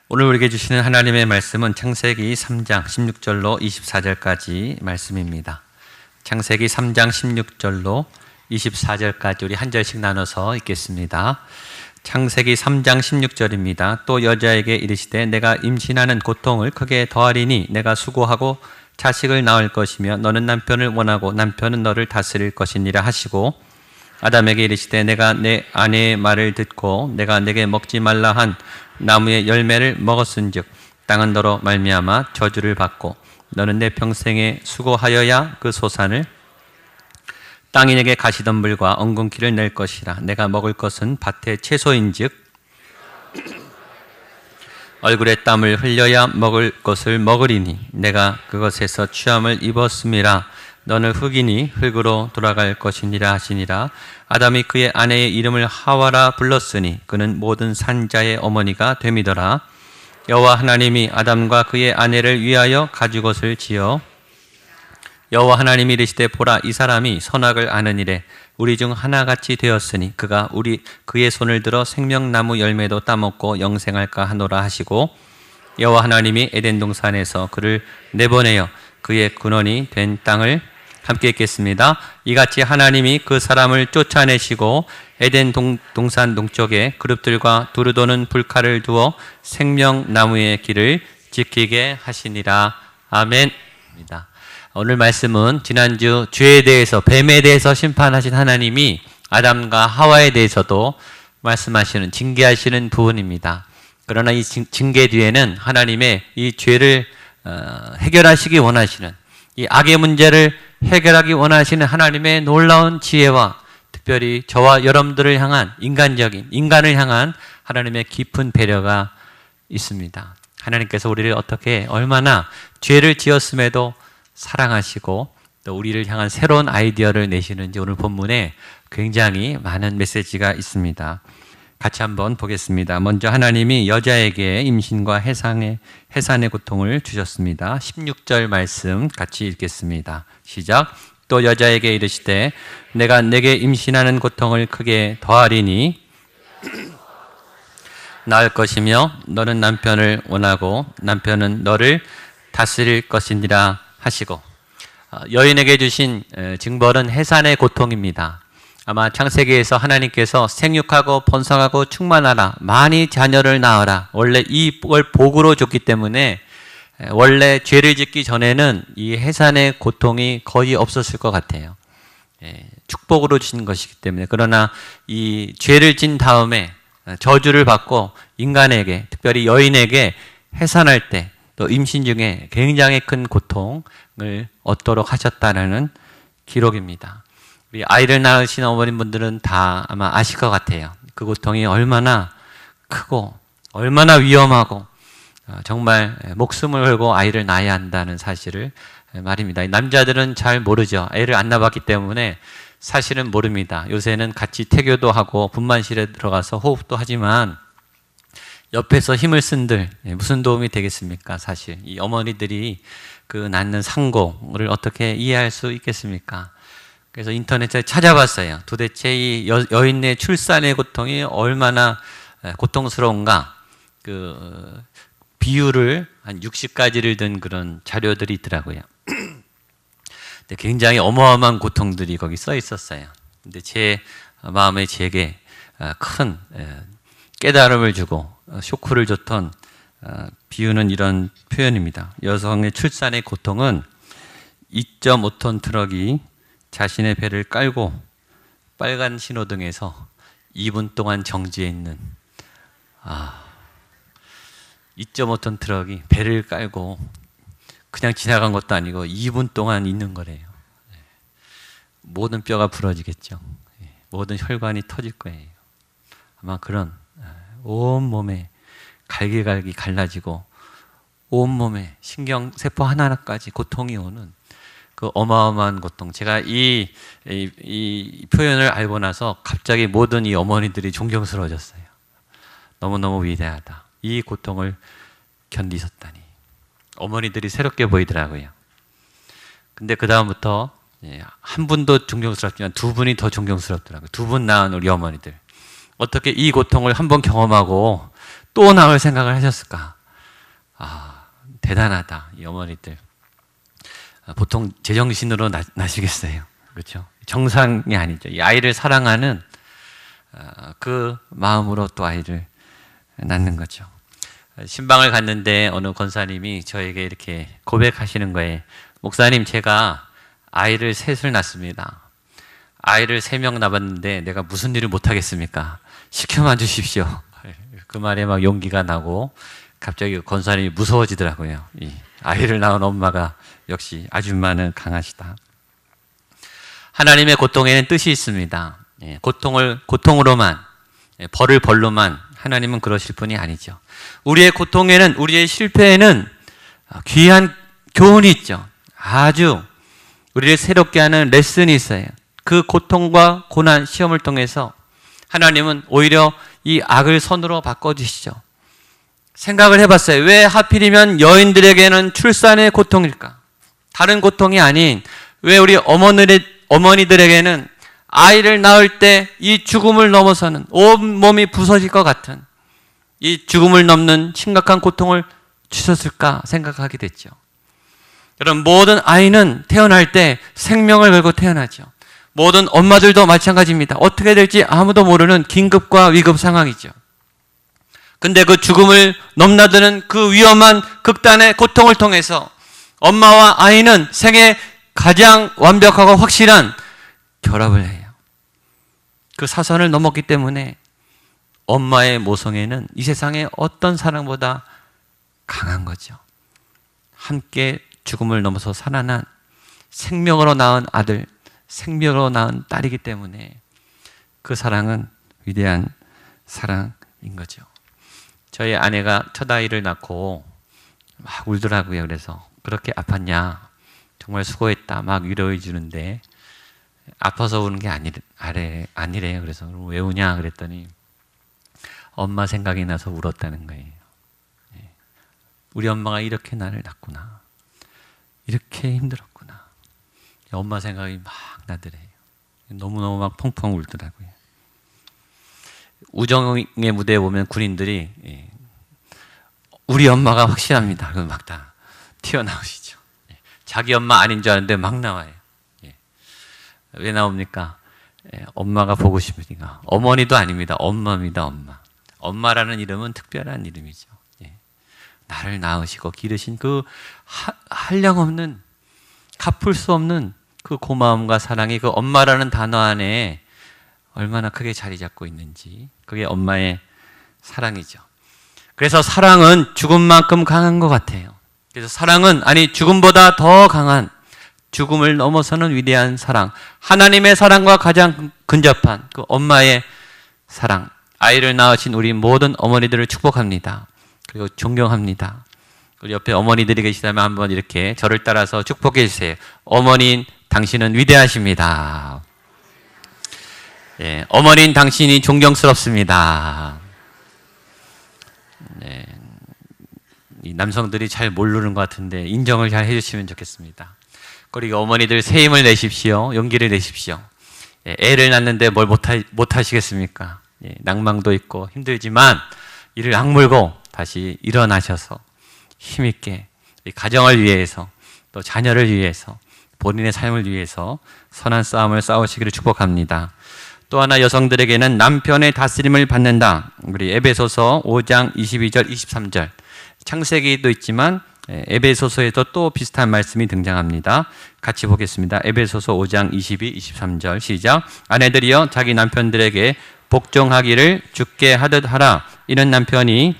오늘 우리에게 주시는 하나님의 말씀은 창세기 3장 16절로 24절까지 말씀입니다. 창세기 3장 16절로 24절까지 우리 한 절씩 나눠서 읽겠습니다. 창세기 3장 16절입니다. 또 여자에게 이르시되 내가 임신하는 고통을 크게 더하리니 내가 수고하고 자식을 낳을 것이며 너는 남편을 원하고 남편은 너를 다스릴 것이니라 하시고 아담에게 이르시되 내가 내 아내의 말을 듣고 내가 내게 먹지 말라 한 나무의 열매를 먹었은즉 땅은 너로 말미암아 저주를 받고 너는 내 평생에 수고하여야 그 소산을 땅이 내게 가시덤불과 엉겅퀴를 낼 것이라. 내가 먹을 것은 밭의 채소인즉 얼굴에 땀을 흘려야 먹을 것을 먹으리니 내가 그것에서 취함을 입었음이라. 너는 흙이니 흙으로 돌아갈 것이니라 하시니라. 아담이 그의 아내의 이름을 하와라 불렀으니 그는 모든 산자의 어머니가 됨이더라. 여호와 하나님이 아담과 그의 아내를 위하여 가죽옷을 지어 여호와 하나님이 이르시되 보라 이 사람이 선악을 아는 일에 우리 중 하나같이 되었으니 그가 그의 손을 들어 생명나무 열매도 따먹고 영생할까 하노라 하시고 여호와 하나님이 에덴 동산에서 그를 내보내어 그의 근원이 된 땅을 함께 읽겠습니다. 이같이 하나님이 그 사람을 쫓아내시고 에덴 동산 동쪽에 그룹들과 두루 도는 불칼을 두어 생명나무의 길을 지키게 하시니라. 아멘. 오늘 말씀은 지난주 죄에 대해서 뱀에 대해서 심판하신 하나님이 아담과 하와에 대해서도 말씀하시는 징계하시는 부분입니다. 그러나 이 징계 뒤에는 하나님의 이 죄를 해결하시기 원하시는 이 악의 문제를 해결하기 원하시는 하나님의 놀라운 지혜와 특별히 저와 여러분들을 향한 인간을 향한 하나님의 깊은 배려가 있습니다. 하나님께서 우리를 어떻게 얼마나 죄를 지었음에도 사랑하시고 또 우리를 향한 새로운 아이디어를 내시는지 오늘 본문에 굉장히 많은 메시지가 있습니다. 같이 한번 보겠습니다. 먼저 하나님이 여자에게 임신과 해산의 고통을 주셨습니다. 16절 말씀 같이 읽겠습니다. 시작. 또 여자에게 이르시되 내가 내게 임신하는 고통을 크게 더하리니 낳을 것이며 너는 남편을 원하고 남편은 너를 다스릴 것이니라 하시고 여인에게 주신 징벌은 해산의 고통입니다. 아마 창세기에서 하나님께서 생육하고 번성하고 충만하라 많이 자녀를 낳아라 원래 이걸 복으로 줬기 때문에 원래 죄를 짓기 전에는 이 해산의 고통이 거의 없었을 것 같아요. 축복으로 주신 것이기 때문에. 그러나 이 죄를 진 다음에 저주를 받고 인간에게 특별히 여인에게 해산할 때 또 임신 중에 굉장히 큰 고통을 얻도록 하셨다는 기록입니다. 우리 아이를 낳으신 어머님분들은 다 아마 아실 것 같아요. 그 고통이 얼마나 크고 얼마나 위험하고 정말 목숨을 걸고 아이를 낳아야 한다는 사실을 말입니다. 남자들은 잘 모르죠. 애를 안 낳았기 때문에 사실은 모릅니다. 요새는 같이 태교도 하고 분만실에 들어가서 호흡도 하지만 옆에서 힘을 쓴들 무슨 도움이 되겠습니까? 사실 이 어머니들이 그 낳는 상고를 어떻게 이해할 수 있겠습니까? 그래서 인터넷에 찾아봤어요. 도대체 이 여인의 출산의 고통이 얼마나 고통스러운가 그 비율을 한 60가지를 든 그런 자료들이 있더라고요. 근데 굉장히 어마어마한 고통들이 거기 써 있었어요. 근데 제 마음에 제게 큰 깨달음을 주고 쇼크를 줬던 비유는 이런 표현입니다. 여성의 출산의 고통은 2.5톤 트럭이 자신의 배를 깔고 빨간 신호등에서 2분 동안 정지해 있는 2.5톤 트럭이 배를 깔고 그냥 지나간 것도 아니고 2분 동안 있는 거래요. 모든 뼈가 부러지겠죠. 모든 혈관이 터질 거예요. 아마 그런 온몸에 갈기갈기 갈라지고 온몸에 신경세포 하나하나까지 고통이 오는 그 어마어마한 고통. 제가 이 표현을 알고 나서 갑자기 모든 이 어머니들이 존경스러워졌어요. 너무너무 위대하다. 이 고통을 견디셨다니. 어머니들이 새롭게 보이더라고요. 근데 그 다음부터 한 분도 존경스럽지만 두 분이 더 존경스럽더라고요. 두 분 낳은 우리 어머니들. 어떻게 이 고통을 한번 경험하고 또 낳을 생각을 하셨을까? 대단하다, 이 어머니들. 보통 제정신으로 나시겠어요. 그렇죠? 정상이 아니죠. 이 아이를 사랑하는 그 마음으로 또 아이를 낳는 거죠. 신방을 갔는데 어느 권사님이 저에게 이렇게 고백하시는 거예요. 목사님, 제가 아이를 셋을 낳습니다. 아이를 3명 낳았는데 내가 무슨 일을 못하겠습니까? 시켜만 주십시오. 그 말에 막 용기가 나고 갑자기 권사님이 무서워지더라고요. 이 아이를 낳은 엄마가 역시 아줌마는 강하시다. 하나님의 고통에는 뜻이 있습니다. 고통으로만, 벌을 벌로만 하나님은 그러실 분이 아니죠. 우리의 고통에는, 우리의 실패에는 귀한 교훈이 있죠. 아주 우리를 새롭게 하는 레슨이 있어요. 그 고통과 고난, 시험을 통해서 하나님은 오히려 이 악을 선으로 바꿔주시죠. 생각을 해봤어요. 왜 하필이면 여인들에게는 출산의 고통일까? 다른 고통이 아닌 왜 우리 어머니들에게는 아이를 낳을 때 이 죽음을 넘어서는 온몸이 부서질 것 같은 이 죽음을 넘는 심각한 고통을 주셨을까 생각하게 됐죠. 여러분, 모든 아이는 태어날 때 생명을 걸고 태어나죠. 모든 엄마들도 마찬가지입니다. 어떻게 될지 아무도 모르는 긴급과 위급 상황이죠. 근데 그 죽음을 넘나드는 그 위험한 극단의 고통을 통해서 엄마와 아이는 생애 가장 완벽하고 확실한 결합을 해요. 그 사선을 넘었기 때문에 엄마의 모성애는 이 세상의 어떤 사랑보다 강한 거죠. 함께 죽음을 넘어서 살아난 생명으로 낳은 아들, 생명으로 낳은 딸이기 때문에 그 사랑은 위대한 사랑인 거죠. 저희 아내가 첫 아이를 낳고 막 울더라고요. 그래서 그렇게 아팠냐? 정말 수고했다. 막 위로해 주는데 아파서 우는 게 아니래요. 그래서 왜 우냐? 그랬더니 엄마 생각이 나서 울었다는 거예요. 우리 엄마가 이렇게 나를 낳구나. 이렇게 힘들었구나. 엄마 생각이 막 나더래요. 너무너무 막 펑펑 울더라고요. 우정의 무대에 보면 군인들이 우리 엄마가 확실합니다. 그럼 막 다 튀어나오시죠. 자기 엄마 아닌 줄 아는데 막 나와요. 왜 나옵니까? 엄마가 보고 싶으니까. 어머니도 아닙니다. 엄마입니다. 엄마. 엄마라는 이름은 특별한 이름이죠. 나를 낳으시고 기르신 그 한량없는, 갚을 수 없는 그 고마움과 사랑이 그 엄마라는 단어 안에 얼마나 크게 자리 잡고 있는지, 그게 엄마의 사랑이죠. 그래서 사랑은 죽음만큼 강한 것 같아요. 그래서 사랑은, 아니 죽음보다 더 강한, 죽음을 넘어서는 위대한 사랑, 하나님의 사랑과 가장 근접한 그 엄마의 사랑, 아이를 낳으신 우리 모든 어머니들을 축복합니다. 그리고 존경합니다. 우리 옆에 어머니들이 계시다면 한번 이렇게 저를 따라서 축복해 주세요. 어머니, 당신은 위대하십니다. 어머니, 당신이 존경스럽습니다. 이 남성들이 잘 모르는 것 같은데 인정을 잘 해주시면 좋겠습니다. 그리고 어머니들 새 힘을 내십시오. 용기를 내십시오. 애를 낳는데 뭘 못하시겠습니까? 낭망도 있고 힘들지만 이를 악물고 다시 일어나셔서 힘있게 가정을 위해서, 또 자녀를 위해서, 본인의 삶을 위해서 선한 싸움을 싸우시기를 축복합니다. 또 하나, 여성들에게는 남편의 다스림을 받는다. 우리 에베소서 5장 22절 23절, 창세기도 있지만 에베소서에도 또 비슷한 말씀이 등장합니다. 같이 보겠습니다. 에베소서 5장 22, 23절 시작. 아내들이여 자기 남편들에게 복종하기를 주께 하듯 하라. 이는 남편이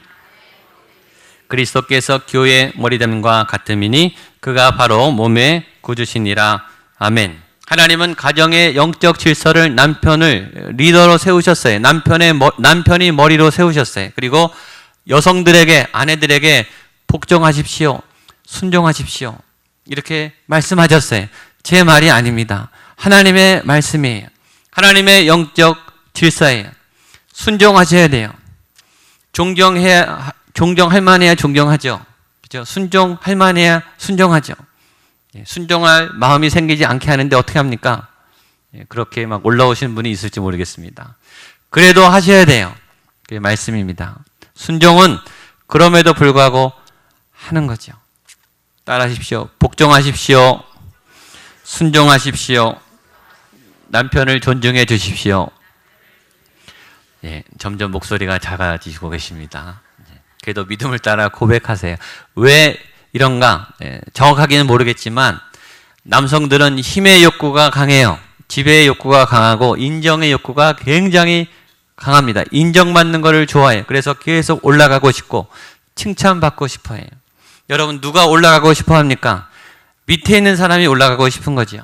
그리스도께서 교회의 머리됨과 같음이니 그가 바로 몸의 구주시니라. 아멘. 하나님은 가정의 영적 질서를 남편을 리더로 세우셨어요. 남편이 머리로 세우셨어요. 그리고 여성들에게, 아내들에게 복종하십시오. 순종하십시오. 이렇게 말씀하셨어요. 제 말이 아닙니다. 하나님의 말씀이에요. 하나님의 영적 질서예요. 순종하셔야 돼요. 존경할 만해야 존경하죠. 그죠? 순종할 만해야 순종하죠. 순종할 마음이 생기지 않게 하는데 어떻게 합니까? 그렇게 막 올라오시는 분이 있을지 모르겠습니다. 그래도 하셔야 돼요. 그게 말씀입니다. 순종은 그럼에도 불구하고 하는 거죠. 따라하십시오. 복종하십시오. 순종하십시오. 남편을 존중해 주십시오. 예, 점점 목소리가 작아지시고 계십니다. 그래도 믿음을 따라 고백하세요. 왜 이런가? 예, 정확하게는 모르겠지만 남성들은 힘의 욕구가 강해요. 지배의 욕구가 강하고 인정의 욕구가 굉장히 강합니다. 인정받는 것을 좋아해요. 그래서 계속 올라가고 싶고 칭찬받고 싶어 해요. 여러분, 누가 올라가고 싶어 합니까? 밑에 있는 사람이 올라가고 싶은 거죠.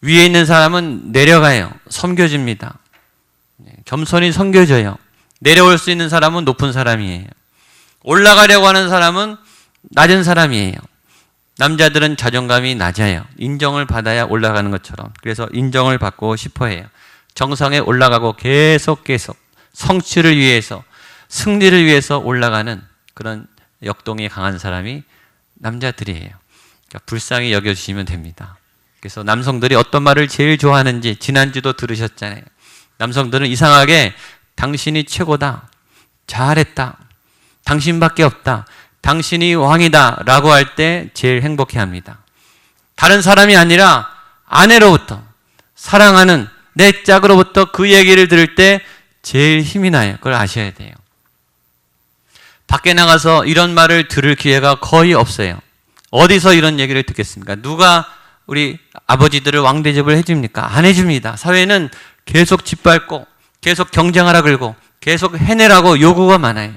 위에 있는 사람은 내려가요. 섬겨줍니다. 겸손히 섬겨줘요. 내려올 수 있는 사람은 높은 사람이에요. 올라가려고 하는 사람은 낮은 사람이에요. 남자들은 자존감이 낮아요. 인정을 받아야 올라가는 것처럼. 그래서 인정을 받고 싶어 해요. 정상에 올라가고 계속 성취를 위해서, 승리를 위해서 올라가는 그런 역동이 강한 사람이 남자들이에요. 그러니까 불쌍히 여겨주시면 됩니다. 그래서 남성들이 어떤 말을 제일 좋아하는지 지난주도 들으셨잖아요. 남성들은 이상하게 당신이 최고다, 잘했다, 당신밖에 없다, 당신이 왕이다 라고 할 때 제일 행복해합니다. 다른 사람이 아니라 아내로부터, 사랑하는 내 짝으로부터 그 얘기를 들을 때 제일 힘이 나요. 그걸 아셔야 돼요. 밖에 나가서 이런 말을 들을 기회가 거의 없어요. 어디서 이런 얘기를 듣겠습니까? 누가 우리 아버지들을 왕대접을 해줍니까? 안 해줍니다. 사회는 계속 짓밟고 계속 경쟁하라 그러고 계속 해내라고 요구가 많아요.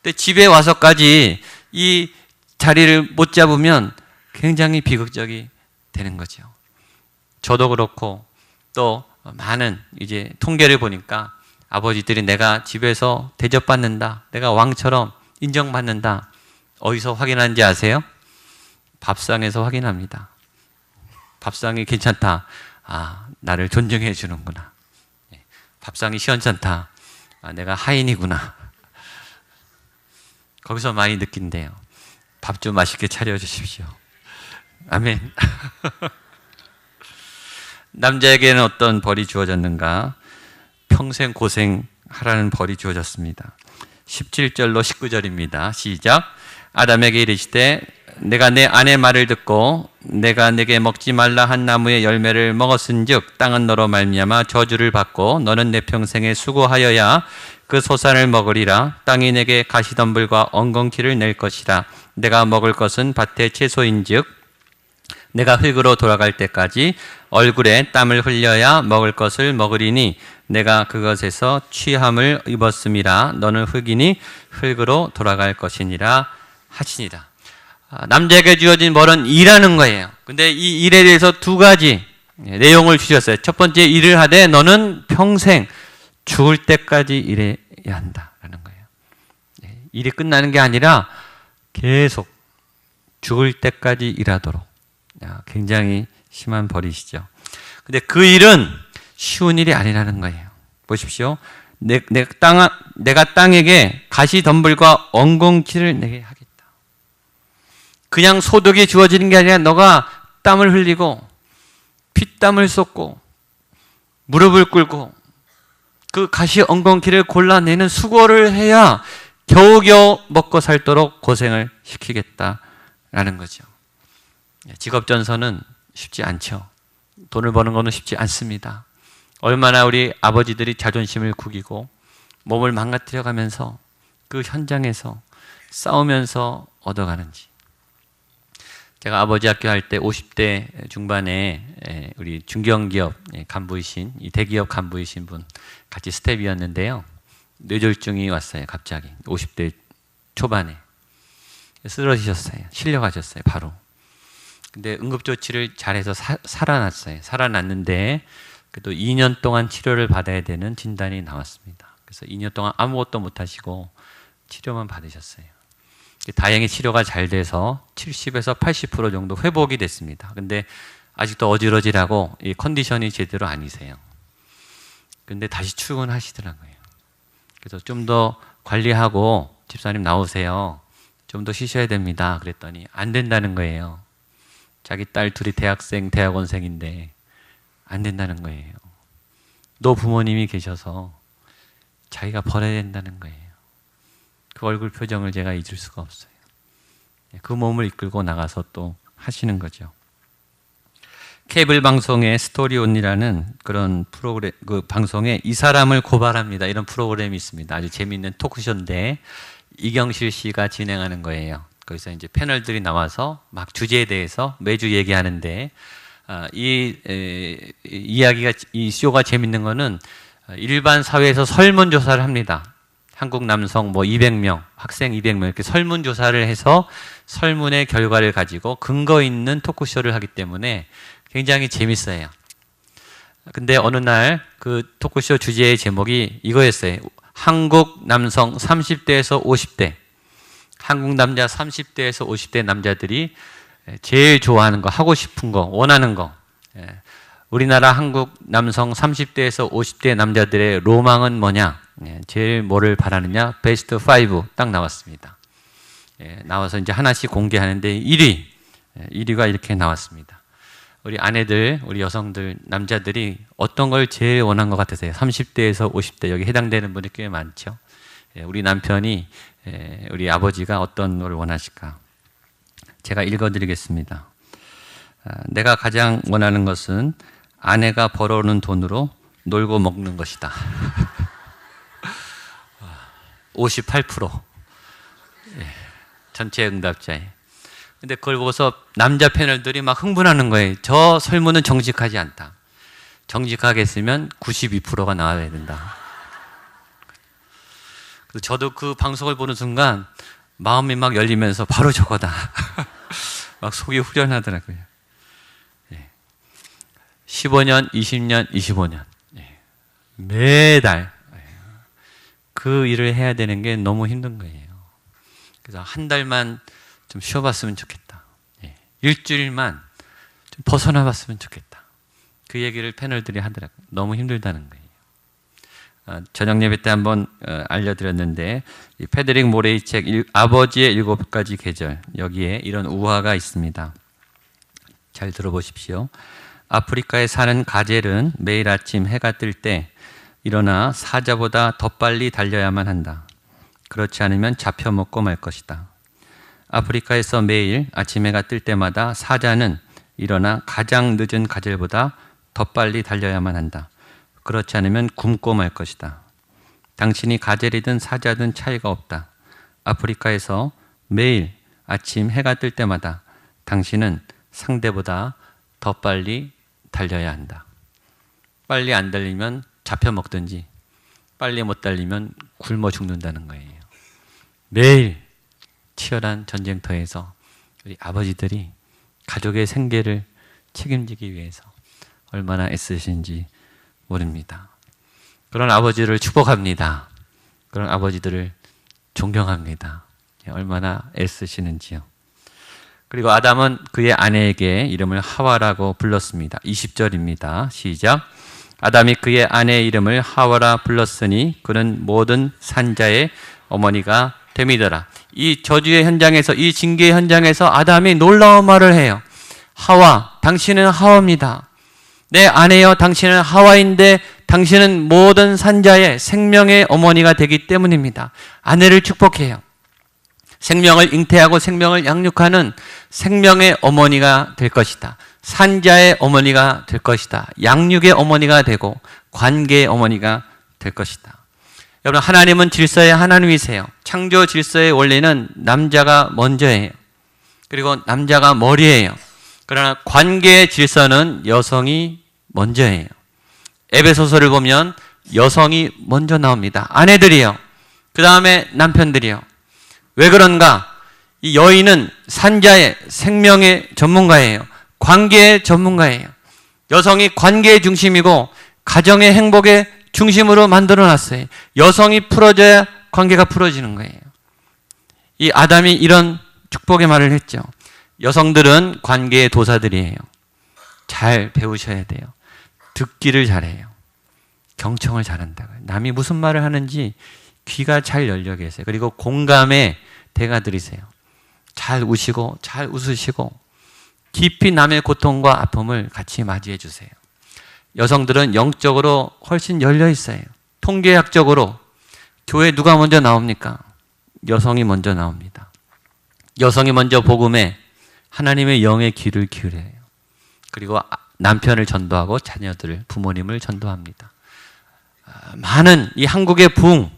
근데 집에 와서까지 이 자리를 못 잡으면 굉장히 비극적이 되는 거죠. 저도 그렇고 또 많은 이제 통계를 보니까 아버지들이 내가 집에서 대접받는다, 내가 왕처럼 인정받는다, 어디서 확인하는지 아세요? 밥상에서 확인합니다. 밥상이 괜찮다. 아, 나를 존중해 주는구나. 밥상이 시원찮다. 아, 내가 하인이구나. 거기서 많이 느낀대요. 밥 좀 맛있게 차려주십시오. 아멘. 남자에게는 어떤 벌이 주어졌는가? 평생 고생하라는 벌이 주어졌습니다. 17절로 19절입니다. 시작. 아담에게 이르시되 내가 내 아내 말을 듣고 내가 내게 먹지 말라 한 나무의 열매를 먹었은즉 땅은 너로 말미암아 저주를 받고 너는 내 평생에 수고하여야 그 소산을 먹으리라. 땅이 내게 가시덤불과 엉겅퀴를 낼 것이라. 내가 먹을 것은 밭의 채소인즉 내가 흙으로 돌아갈 때까지 얼굴에 땀을 흘려야 먹을 것을 먹으리니 내가 그것에서 취함을 입었음이라. 너는 흙이니 흙으로 돌아갈 것이니라 하시니라. 남자에게 주어진 벌은 일하는 거예요. 근데 이 일에 대해서 두 가지 내용을 주셨어요. 첫 번째, 일을 하되 너는 평생 죽을 때까지 일해야 한다라는 거예요. 일이 끝나는 게 아니라 계속 죽을 때까지 일하도록. 굉장히 심한 벌이시죠. 근데 그 일은 쉬운 일이 아니라는 거예요. 보십시오. 내가 땅에게 가시덤불과 엉겅퀴를 내게 하겠다. 그냥 소득이 주어지는 게 아니라 너가 땀을 흘리고 피땀을 쏟고 무릎을 꿇고 그 가시 엉겅퀴를 골라내는 수고를 해야 겨우겨우 먹고 살도록 고생을 시키겠다라는 거죠. 직업전선은 쉽지 않죠. 돈을 버는 거는 쉽지 않습니다. 얼마나 우리 아버지들이 자존심을 구기고 몸을 망가뜨려가면서 그 현장에서 싸우면서 얻어가는지. 제가 아버지 학교 할 때 50대 중반에 우리 중견기업 간부이신, 이 대기업 간부이신 분 같이 스텝이었는데요. 뇌졸중이 왔어요. 갑자기 50대 초반에 쓰러지셨어요. 실려가셨어요. 바로. 근데 응급조치를 잘해서 살아났어요. 살아났는데 그래도 2년 동안 치료를 받아야 되는 진단이 나왔습니다. 그래서 2년 동안 아무것도 못하시고 치료만 받으셨어요. 다행히 치료가 잘 돼서 70에서 80% 정도 회복이 됐습니다. 근데 아직도 어지러지라고 이 컨디션이 제대로 아니세요. 근데 다시 출근하시더라고요. 그래서 좀 더 관리하고 집사님 나오세요. 좀 더 쉬셔야 됩니다. 그랬더니 안 된다는 거예요. 자기 딸 둘이 대학원생인데 안 된다는 거예요. 너 부모님이 계셔서 자기가 벌어야 된다는 거예요. 그 얼굴 표정을 제가 잊을 수가 없어요. 그 몸을 이끌고 나가서 또 하시는 거죠. 케이블 방송의 스토리온이라는 그런 프로그램, 그 방송에 이 사람을 고발합니다. 이런 프로그램이 있습니다. 아주 재미있는 토크쇼인데 이경실 씨가 진행하는 거예요. 거기서 이제 패널들이 나와서 막 주제에 대해서 매주 얘기하는데 이야기가, 이 쇼가 재밌는 거는 일반 사회에서 설문조사를 합니다. 한국 남성 뭐 200명, 학생 200명 이렇게 설문조사를 해서 설문의 결과를 가지고 근거 있는 토크쇼를 하기 때문에 굉장히 재밌어요. 근데 어느 날 그 토크쇼 주제의 제목이 이거였어요. 한국 남성 30대에서 50대, 한국 남자 30대에서 50대 남자들이 제일 좋아하는 거, 하고 싶은 거, 원하는 거. 우리나라 한국 남성 30대에서 50대 남자들의 로망은 뭐냐? 제일 뭐를 바라느냐? 베스트 5 딱 나왔습니다. 나와서 이제 하나씩 공개하는데 1위가 이렇게 나왔습니다. 우리 아내들, 우리 여성들, 남자들이 어떤 걸 제일 원한 것 같으세요? 30대에서 50대, 여기 해당되는 분이 꽤 많죠. 우리 남편이, 우리 아버지가 어떤 걸 원하실까? 제가 읽어드리겠습니다. 내가 가장 원하는 것은 아내가 벌어오는 돈으로 놀고 먹는 것이다. 58%. 전체 응답자에. 근데 그걸 보고서 남자 패널들이 막 흥분하는 거예요. 저 설문은 정직하지 않다. 정직하게 했으면 92%가 나와야 된다. 그래서 저도 그 방송을 보는 순간 마음이 막 열리면서 바로 저거다. 막 속이 후련하더라고요. 15년, 20년, 25년. 매달 그 일을 해야 되는 게 너무 힘든 거예요. 그래서 한 달만 좀 쉬어봤으면 좋겠다. 일주일만 좀 벗어나 봤으면 좋겠다. 그 얘기를 패널들이 하더라고요. 너무 힘들다는 거예요. 저녁 예배 때 한번 알려드렸는데 이 패드릭 모레이 책 아버지의 7가지 계절, 여기에 이런 우화가 있습니다. 잘 들어보십시오. 아프리카에 사는 가젤은 매일 아침 해가 뜰 때 일어나 사자보다 더 빨리 달려야만 한다. 그렇지 않으면 잡혀먹고 말 것이다. 아프리카에서 매일 아침 해가 뜰 때마다 사자는 일어나 가장 늦은 가젤보다 더 빨리 달려야만 한다. 그렇지 않으면 굶고 말 것이다. 당신이 가젤이든 사자든 차이가 없다. 아프리카에서 매일 아침 해가 뜰 때마다 당신은 상대보다 더 빨리 달려야 한다. 빨리 안 달리면 잡혀먹든지 빨리 못 달리면 굶어 죽는다는 거예요. 매일 치열한 전쟁터에서 우리 아버지들이 가족의 생계를 책임지기 위해서 얼마나 애쓰신지 모릅니다. 그런 아버지를 축복합니다. 그런 아버지들을 존경합니다. 얼마나 애쓰시는지요. 그리고 아담은 그의 아내에게 이름을 하와라고 불렀습니다. 20절입니다. 시작. 아담이 그의 아내의 이름을 하와라 불렀으니 그는 모든 산자의 어머니가 됨이더라. 이 저주의 현장에서, 이 징계의 현장에서 아담이 놀라운 말을 해요. 하와, 당신은 하와입니다. 내 아내여, 당신은 하와인데 당신은 모든 산자의 생명의 어머니가 되기 때문입니다. 아내를 축복해요. 생명을 잉태하고 생명을 양육하는 생명의 어머니가 될 것이다. 산자의 어머니가 될 것이다. 양육의 어머니가 되고 관계의 어머니가 될 것이다. 여러분, 하나님은 질서의 하나님이세요. 창조 질서의 원리는 남자가 먼저예요. 그리고 남자가 머리예요. 그러나 관계의 질서는 여성이 먼저예요. 에베소서를 보면 여성이 먼저 나옵니다. 아내들이요. 그 다음에 남편들이요. 왜 그런가? 이 여인은 산자의 생명의 전문가예요. 관계의 전문가예요. 여성이 관계의 중심이고 가정의 행복의 중심으로 만들어놨어요. 여성이 풀어져야 관계가 풀어지는 거예요. 이 아담이 이런 축복의 말을 했죠. 여성들은 관계의 도사들이에요. 잘 배우셔야 돼요. 듣기를 잘해요. 경청을 잘한다고요. 남이 무슨 말을 하는지 귀가 잘 열려 계세요. 그리고 공감의 대가 들이세요. 잘 우시고 잘 웃으시고 깊이 남의 고통과 아픔을 같이 맞이해 주세요. 여성들은 영적으로 훨씬 열려 있어요. 통계학적으로 교회 누가 먼저 나옵니까? 여성이 먼저 나옵니다. 여성이 먼저 복음에 하나님의 영의 귀를 기울여요. 그리고 남편을 전도하고 자녀들을, 부모님을 전도합니다. 많은 이 한국의 부흥,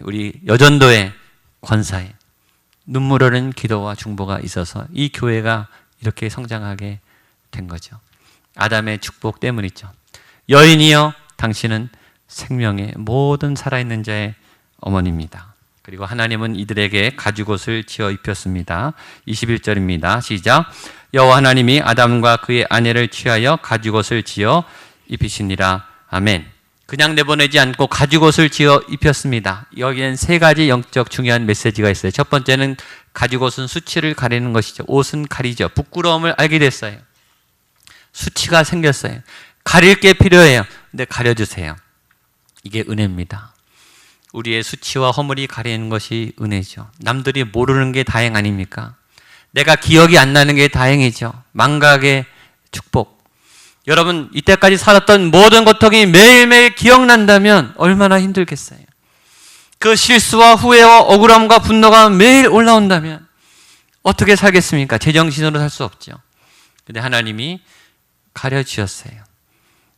우리 여전도의 권사에 눈물 흐르는 기도와 중보가 있어서 이 교회가 이렇게 성장하게 된 거죠. 아담의 축복 때문이죠. 여인이여 당신은 생명의 모든 살아있는 자의 어머니입니다. 그리고 하나님은 이들에게 가죽옷을 지어 입혔습니다. 21절입니다. 시작. 여호와 하나님이 아담과 그의 아내를 취하여 가죽옷을 지어 입히시니라. 아멘. 그냥 내보내지 않고 가죽옷을 지어 입혔습니다. 여기엔 세 가지 영적 중요한 메시지가 있어요. 첫 번째는 가죽옷은 수치를 가리는 것이죠. 옷은 가리죠. 부끄러움을 알게 됐어요. 수치가 생겼어요. 가릴 게 필요해요. 근데 가려주세요. 이게 은혜입니다. 우리의 수치와 허물이 가리는 것이 은혜죠. 남들이 모르는 게 다행 아닙니까? 내가 기억이 안 나는 게 다행이죠. 망각의 축복. 여러분, 이때까지 살았던 모든 고통이 매일매일 기억난다면 얼마나 힘들겠어요. 그 실수와 후회와 억울함과 분노가 매일 올라온다면 어떻게 살겠습니까? 제정신으로 살 수 없죠. 근데 하나님이 가려주셨어요.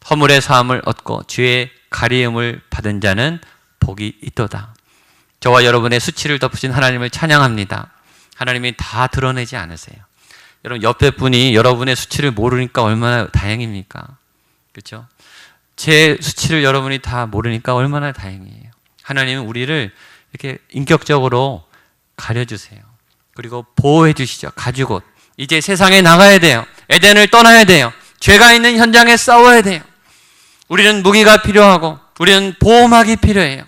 허물의 사함을 얻고 죄의 가리움을 받은 자는 복이 있도다. 저와 여러분의 수치를 덮으신 하나님을 찬양합니다. 하나님이 다 드러내지 않으세요. 여러분, 옆에 분이 여러분의 수치를 모르니까 얼마나 다행입니까? 그렇죠? 제 수치를 여러분이 다 모르니까 얼마나 다행이에요. 하나님은 우리를 이렇게 인격적으로 가려주세요. 그리고 보호해 주시죠. 가죽옷. 이제 세상에 나가야 돼요. 에덴을 떠나야 돼요. 죄가 있는 현장에 싸워야 돼요. 우리는 무기가 필요하고 우리는 보호막이 필요해요.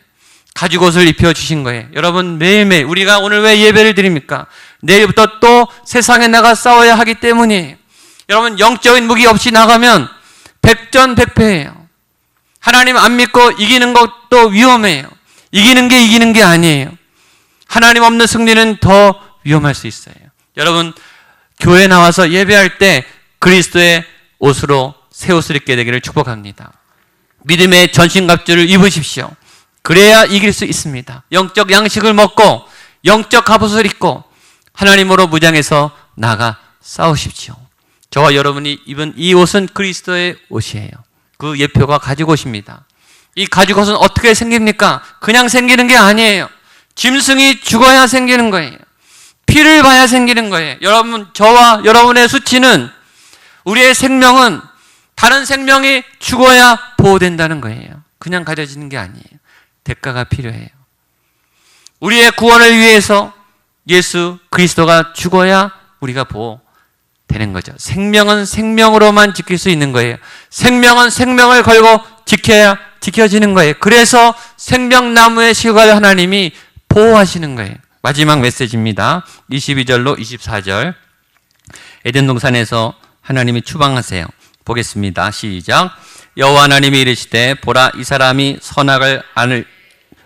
가죽옷을 입혀주신 거예요. 여러분, 매일매일 우리가 오늘 왜 예배를 드립니까? 내일부터 또 세상에 나가 싸워야 하기 때문이에요. 여러분, 영적인 무기 없이 나가면 백전백패예요. 하나님 안 믿고 이기는 것도 위험해요. 이기는 게 아니에요. 하나님 없는 승리는 더 위험할 수 있어요. 여러분, 교회 나와서 예배할 때 그리스도의 옷으로 새 옷을 입게 되기를 축복합니다. 믿음의 전신갑주를 입으십시오. 그래야 이길 수 있습니다. 영적 양식을 먹고 영적 갑옷을 입고 하나님으로 무장해서 나가 싸우십시오. 저와 여러분이 입은 이 옷은 그리스도의 옷이에요. 그 예표가 가죽옷입니다. 이 가죽옷은 어떻게 생깁니까? 그냥 생기는 게 아니에요. 짐승이 죽어야 생기는 거예요. 피를 봐야 생기는 거예요. 여러분, 저와 여러분의 수치는, 우리의 생명은 다른 생명이 죽어야 보호된다는 거예요. 그냥 가려지는 게 아니에요. 대가가 필요해요. 우리의 구원을 위해서 예수 그리스도가 죽어야 우리가 보호되는 거죠. 생명은 생명으로만 지킬 수 있는 거예요. 생명은 생명을 걸고 지켜야 지켜지는 거예요. 그래서 생명나무의 실과를 하나님이 보호하시는 거예요. 마지막 메시지입니다. 22절로 24절. 에덴 동산에서 하나님이 추방하세요. 보겠습니다. 시작. 여호와 하나님이 이르시되 보라, 이 사람이 선악을 아는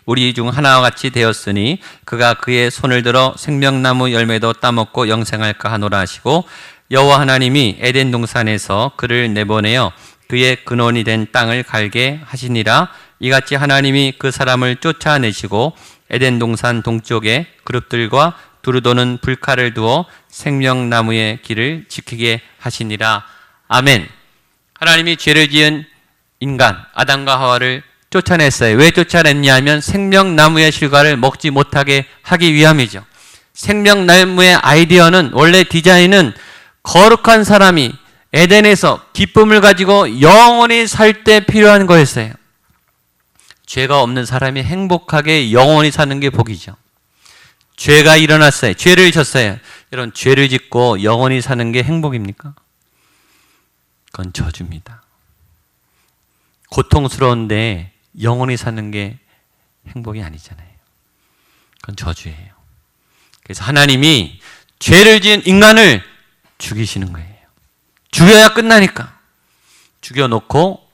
우리 중 하나와 같이 되었으니 그가 그의 손을 들어 생명나무 열매도 따먹고 영생할까 하노라 하시고, 여호와 하나님이 에덴 동산에서 그를 내보내어 그의 근원이 된 땅을 갈게 하시니라. 이같이 하나님이 그 사람을 쫓아내시고 에덴 동산 동쪽에 그룹들과 두루 도는 불칼을 두어 생명나무의 길을 지키게 하시니라. 아멘. 하나님이 죄를 지은 인간 아담과 하와를 쫓아냈어요. 왜 쫓아냈냐 하면 생명나무의 실과를 먹지 못하게 하기 위함이죠. 생명나무의 아이디어는, 원래 디자인은 거룩한 사람이 에덴에서 기쁨을 가지고 영원히 살 때 필요한 거였어요. 죄가 없는 사람이 행복하게 영원히 사는 게 복이죠. 죄가 일어났어요. 죄를 졌어요. 여러분, 죄를 짓고 영원히 사는 게 행복입니까? 그건 저주입니다. 고통스러운데 영원히 사는 게 행복이 아니잖아요. 그건 저주예요. 그래서 하나님이 죄를 지은 인간을 죽이시는 거예요. 죽여야 끝나니까. 죽여놓고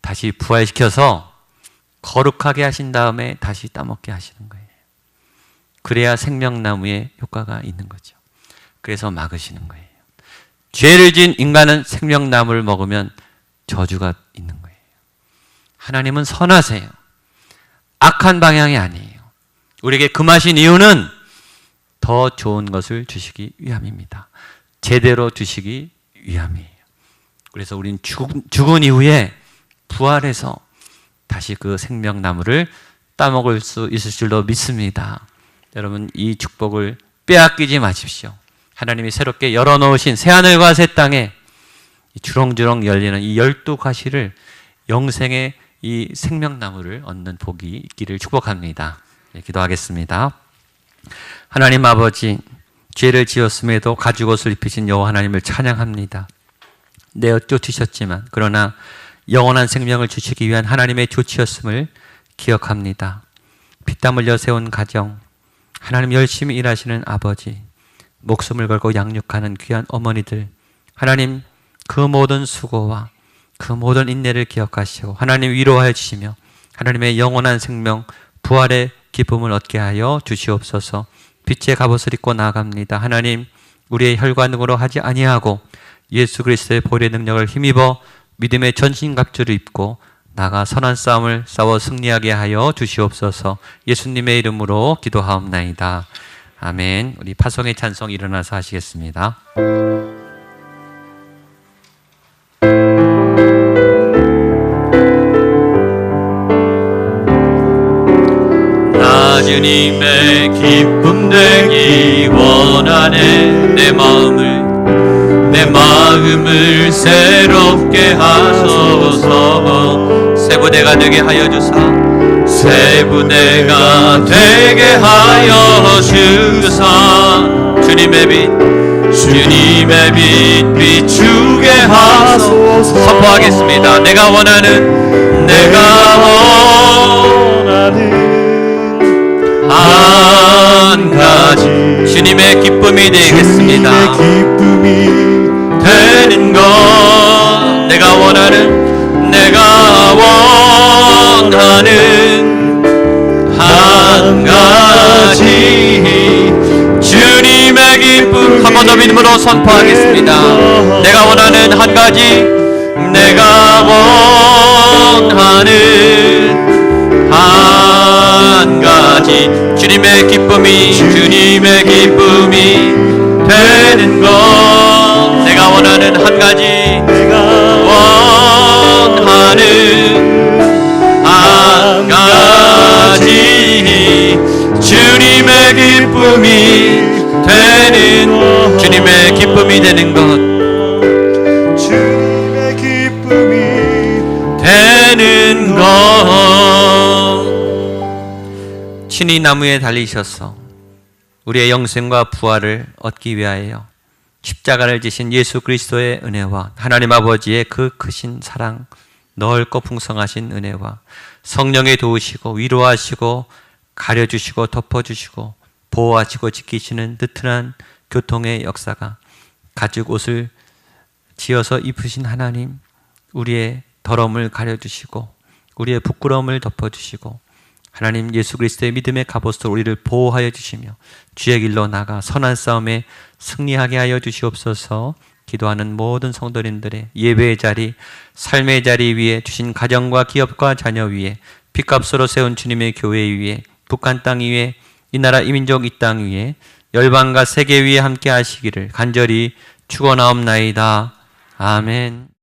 다시 부활시켜서 거룩하게 하신 다음에 다시 따먹게 하시는 거예요. 그래야 생명나무의 효과가 있는 거죠. 그래서 막으시는 거예요. 죄를 지은 인간은 생명나무를 먹으면 저주가 있는 거예요. 하나님은 선하세요. 악한 방향이 아니에요. 우리에게 금하신 이유는 더 좋은 것을 주시기 위함입니다. 제대로 주시기 위함이에요. 그래서 우리는 죽은 이후에 부활해서 다시 그 생명나무를 따먹을 수 있을 줄로 믿습니다. 여러분, 이 축복을 빼앗기지 마십시오. 하나님이 새롭게 열어놓으신 새하늘과 새 땅에 주렁주렁 열리는 이 12가시를 영생의 이 생명나무를 얻는 복이 있기를 축복합니다. 기도하겠습니다. 하나님 아버지, 죄를 지었음에도 가죽옷을 입히신 여호와 하나님을 찬양합니다. 내어 쫓으셨지만 그러나 영원한 생명을 주시기 위한 하나님의 조치였음을 기억합니다. 피땀 흘려 세운 가정, 하나님 열심히 일하시는 아버지, 목숨을 걸고 양육하는 귀한 어머니들, 하나님 그 모든 수고와 그 모든 인내를 기억하시고 하나님 위로하여 주시며 하나님의 영원한 생명, 부활의 기쁨을 얻게 하여 주시옵소서. 빛의 갑옷을 입고 나아갑니다. 하나님, 우리의 혈관으로 하지 아니하고 예수 그리스도의 보혈의 능력을 힘입어 믿음의 전신갑주를 입고 나가 선한 싸움을 싸워 승리하게 하여 주시옵소서. 예수님의 이름으로 기도하옵나이다. 아멘. 우리 파송의 찬송 일어나서 하시겠습니다. 나 주님의 기쁨 되기 원하네. 내 마음을 새롭게 하소서. 새 부대가 되게 하여 주사, 새 부대가 되게 하여 주사. 주님의 빛 비추게 하소서. 선포하겠습니다. 내가 원하는 한 가지 주님의 기쁨이 되겠습니다. 되는 것, 내가 원하는 한 가지 주님의 기쁨. 한 번 더 믿음으로 선포하겠습니다. 내가 원하는 한 가지, 내가 원하는 한 가지 주님의 기쁨이 되는 것. 내가 원하는 한 가지, 한 가지 주님의 기쁨이 되는 것. 주님의 기쁨이 되는 것. 친히 나무에 달리셔서 우리의 영생과 부활을 얻기 위하여 십자가를 지신 예수 그리스도의 은혜와 하나님 아버지의 그 크신 사랑, 넓고 풍성하신 은혜와 성령의 도우시고 위로하시고 가려주시고 덮어주시고 보호하시고 지키시는 느슨한 교통의 역사가 가죽 옷을 지어서 입으신 하나님, 우리의 더러움을 가려주시고 우리의 부끄러움을 덮어주시고 하나님 예수 그리스도의 믿음의 갑옷으로 우리를 보호하여 주시며 주의 길로 나가 선한 싸움에 승리하게 하여 주시옵소서. 기도하는 모든 성도님들의 예배의 자리, 삶의 자리 위에 주신 가정과 기업과 자녀 위에 핏값으로 세운 주님의 교회 위에 북한 땅 위에 이 나라 이 민족 이 땅 위에 열방과 세계 위에 함께 하시기를 간절히 축원하옵나이다. 아멘.